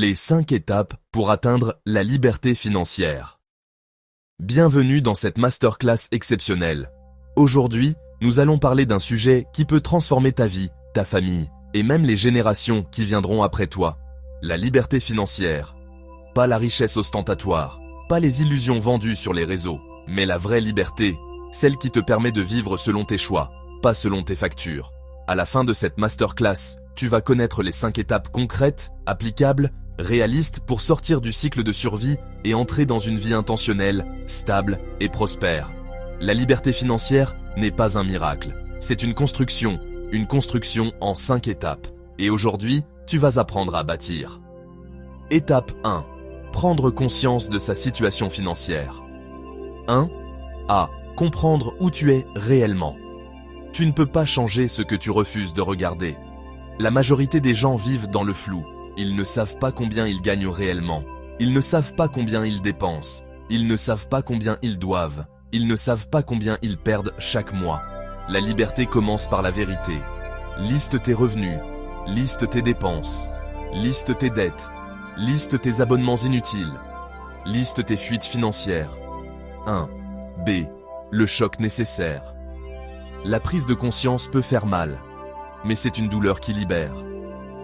Les 5 étapes pour atteindre la liberté financière. Bienvenue dans cette masterclass exceptionnelle. Aujourd'hui, nous allons parler d'un sujet qui peut transformer ta vie, ta famille et même les générations qui viendront après toi. La liberté financière. Pas la richesse ostentatoire, pas les illusions vendues sur les réseaux, mais la vraie liberté, celle qui te permet de vivre selon tes choix, pas selon tes factures. À la fin de cette masterclass, tu vas connaître les 5 étapes concrètes, applicables, réalistes pour sortir du cycle de survie et entrer dans une vie intentionnelle, stable et prospère. La liberté financière n'est pas un miracle, c'est une construction en 5 étapes. Et aujourd'hui, tu vas apprendre à bâtir. Étape 1. Prendre conscience de sa situation financière. 1. A. Comprendre où tu es réellement. Tu ne peux pas changer ce que tu refuses de regarder. La majorité des gens vivent dans le flou. Ils ne savent pas combien ils gagnent réellement. Ils ne savent pas combien ils dépensent. Ils ne savent pas combien ils doivent. Ils ne savent pas combien ils perdent chaque mois. La liberté commence par la vérité. Liste tes revenus. Liste tes dépenses. Liste tes dettes. Liste tes abonnements inutiles. Liste tes fuites financières. 1. B. Le choc nécessaire. La prise de conscience peut faire mal, mais c'est une douleur qui libère.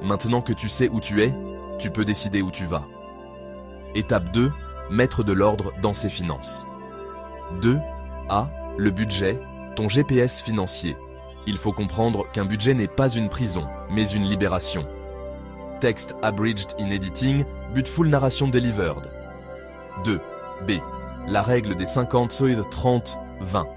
Maintenant que tu sais où tu es, tu peux décider où tu vas. Étape 2. Mettre de l'ordre dans ses finances. 2. A. Le budget, ton GPS financier. Il faut comprendre qu'un budget n'est pas une prison, mais une libération. Text abridged in editing, beautiful narration delivered. 2. B. La règle des 50, 30, 20.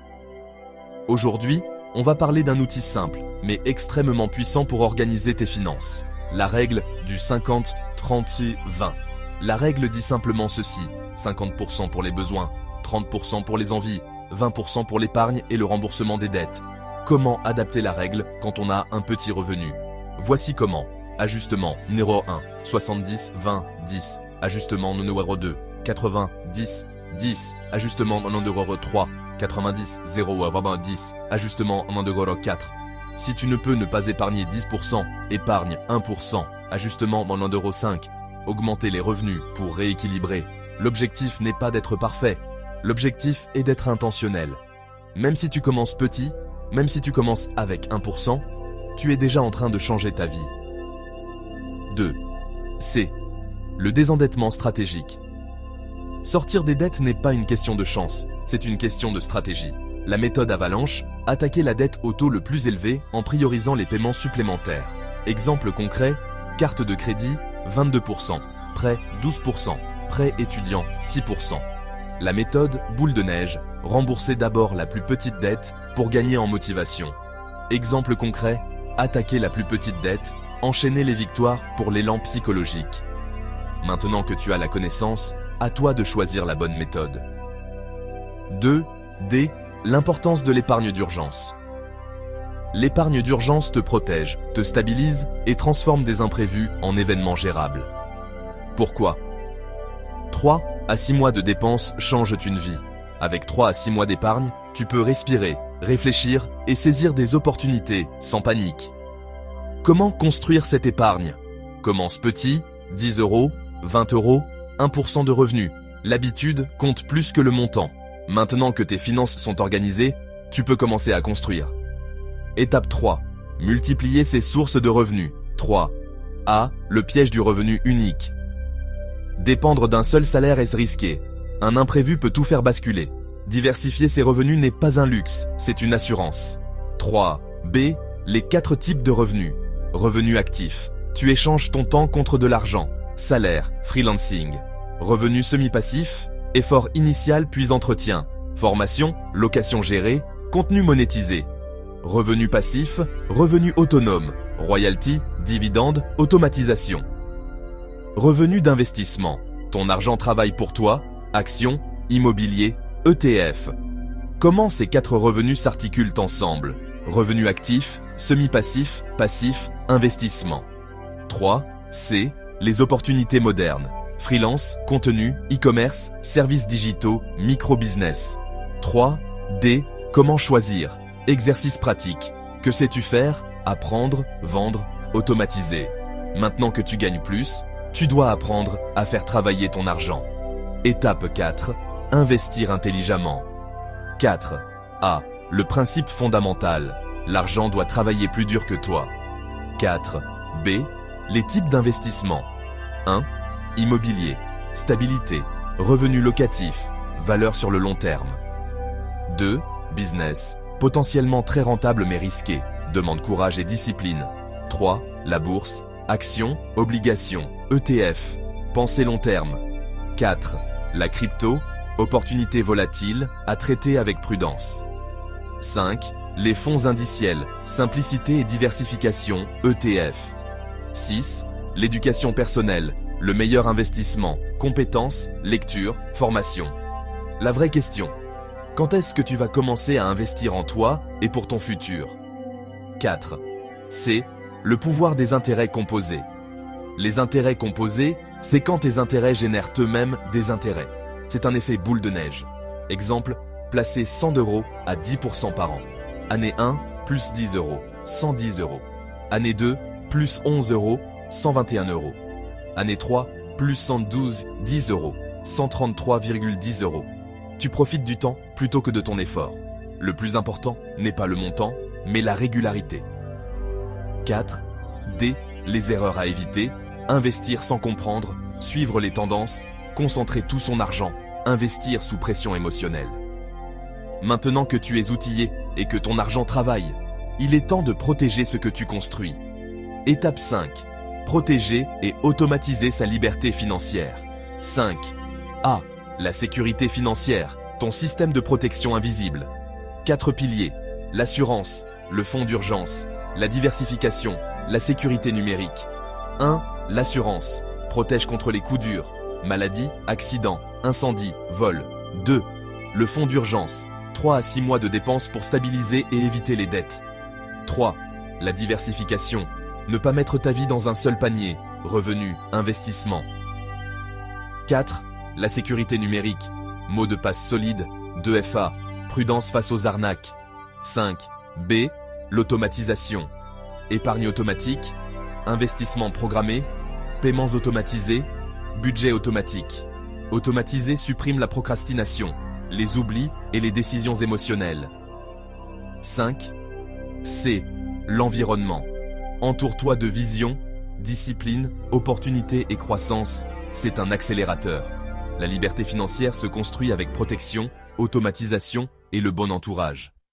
Aujourd'hui, on va parler d'un outil simple, mais extrêmement puissant pour organiser tes finances. La règle du 50, 30, 20. La règle dit simplement ceci, 50% pour les besoins, 30% pour les envies, 20% pour l'épargne et le remboursement des dettes. Comment adapter la règle quand on a un petit revenu? Voici comment. Ajustement numéro 1, 70, 20, 10. Ajustement numéro 2, 80, 10, 10. Ajustement numéro 3, 90, 0, 10. Ajustement numéro 4. Si tu ne peux ne pas épargner 10%, épargne 1%. Ajustement numéro 5. Augmenter les revenus pour rééquilibrer. L'objectif n'est pas d'être parfait. L'objectif est d'être intentionnel. Même si tu commences petit, même si tu commences avec 1%, tu es déjà en train de changer ta vie. 2. C. Le désendettement stratégique. Sortir des dettes n'est pas une question de chance, c'est une question de stratégie. La méthode Avalanche, attaquer la dette au taux le plus élevé en priorisant les paiements supplémentaires. Exemple concret, carte de crédit, 22%, prêt, 12%, prêt étudiant, 6%. La méthode boule de neige, rembourser d'abord la plus petite dette pour gagner en motivation. Exemple concret, attaquer la plus petite dette, enchaîner les victoires pour l'élan psychologique. Maintenant que tu as la connaissance, à toi de choisir la bonne méthode. 2. D. L'importance de l'épargne d'urgence. L'épargne d'urgence te protège, te stabilise et transforme des imprévus en événements gérables. Pourquoi? 3 à 6 mois de dépenses changent une vie. Avec 3 à 6 mois d'épargne, tu peux respirer, réfléchir et saisir des opportunités sans panique. Comment construire cette épargne? Commence petit, 10 euros, 20 euros, 1% de revenus. L'habitude compte plus que le montant. Maintenant que tes finances sont organisées, tu peux commencer à construire. Étape 3. Multiplier ses sources de revenus. 3. A. Le piège du revenu unique. Dépendre d'un seul salaire est risqué. Un imprévu peut tout faire basculer. Diversifier ses revenus n'est pas un luxe, c'est une assurance. 3. B. Les 4 types de revenus. Revenu actif. Tu échanges ton temps contre de l'argent. Salaire, freelancing. Revenu semi-passif. Effort initial puis entretien. Formation, location gérée, contenu monétisé. Revenu passif, revenu autonome. Royalty, dividende, automatisation. Revenu d'investissement. Ton argent travaille pour toi. Actions, immobilier, ETF. Comment ces 4 revenus s'articulent ensemble? Revenu actif, semi-passif, passif, investissement. 3. C. Les opportunités modernes. Freelance, contenu, e-commerce, services digitaux, micro-business. 3. D. Comment choisir? Exercice pratique. Que sais-tu faire? Apprendre, vendre, automatiser. Maintenant que tu gagnes plus, tu dois apprendre à faire travailler ton argent. Étape 4. Investir intelligemment. 4. A. Le principe fondamental. L'argent doit travailler plus dur que toi. 4. B. Les types d'investissement. 1. Immobilier, stabilité, revenu locatif, valeur sur le long terme. 2. Business, potentiellement très rentable mais risqué, demande courage et discipline. 3. La bourse, actions, obligations, ETF, pensée long terme. 4. La crypto, opportunité volatile, à traiter avec prudence. 5. Les fonds indiciels, simplicité et diversification, ETF. 6. L'éducation personnelle, le meilleur investissement, compétences, lecture, formation. La vraie question, quand est-ce que tu vas commencer à investir en toi et pour ton futur? 4. C. Le pouvoir des intérêts composés. Les intérêts composés, c'est quand tes intérêts génèrent eux-mêmes des intérêts. C'est un effet boule de neige. Exemple, placer 100 € à 10% par an. Année 1, plus 10 €, 110 €. Année 2, plus 11 €, 121 €. Année 3, plus 112, 10 €, 133,10 €. Tu profites du temps plutôt que de ton effort. Le plus important n'est pas le montant, mais la régularité. 4. D. Les erreurs à éviter. Investir sans comprendre, suivre les tendances, concentrer tout son argent, investir sous pression émotionnelle. Maintenant que tu es outillé et que ton argent travaille, il est temps de protéger ce que tu construis. Étape 5. Protéger et automatiser sa liberté financière. 5. A. La sécurité financière, ton système de protection invisible. 4 piliers. L'assurance, le fonds d'urgence, la diversification, la sécurité numérique. 1. L'assurance. Protège contre les coups durs, maladies, accidents, incendies, vols. 2. Le fonds d'urgence. 3 à 6 mois de dépenses pour stabiliser et éviter les dettes. 3. La diversification. Ne pas mettre ta vie dans un seul panier. Revenus, investissement. 4. La sécurité numérique. Mot de passe solide, 2FA. Prudence face aux arnaques. 5. B. L'automatisation. Épargne automatique. Investissement programmé. Paiements automatisés. Budget automatique. Automatiser supprime la procrastination, les oublis et les décisions émotionnelles. 5. C. L'environnement. Entoure-toi de vision, discipline, opportunité et croissance. C'est un accélérateur. La liberté financière se construit avec protection, automatisation et le bon entourage.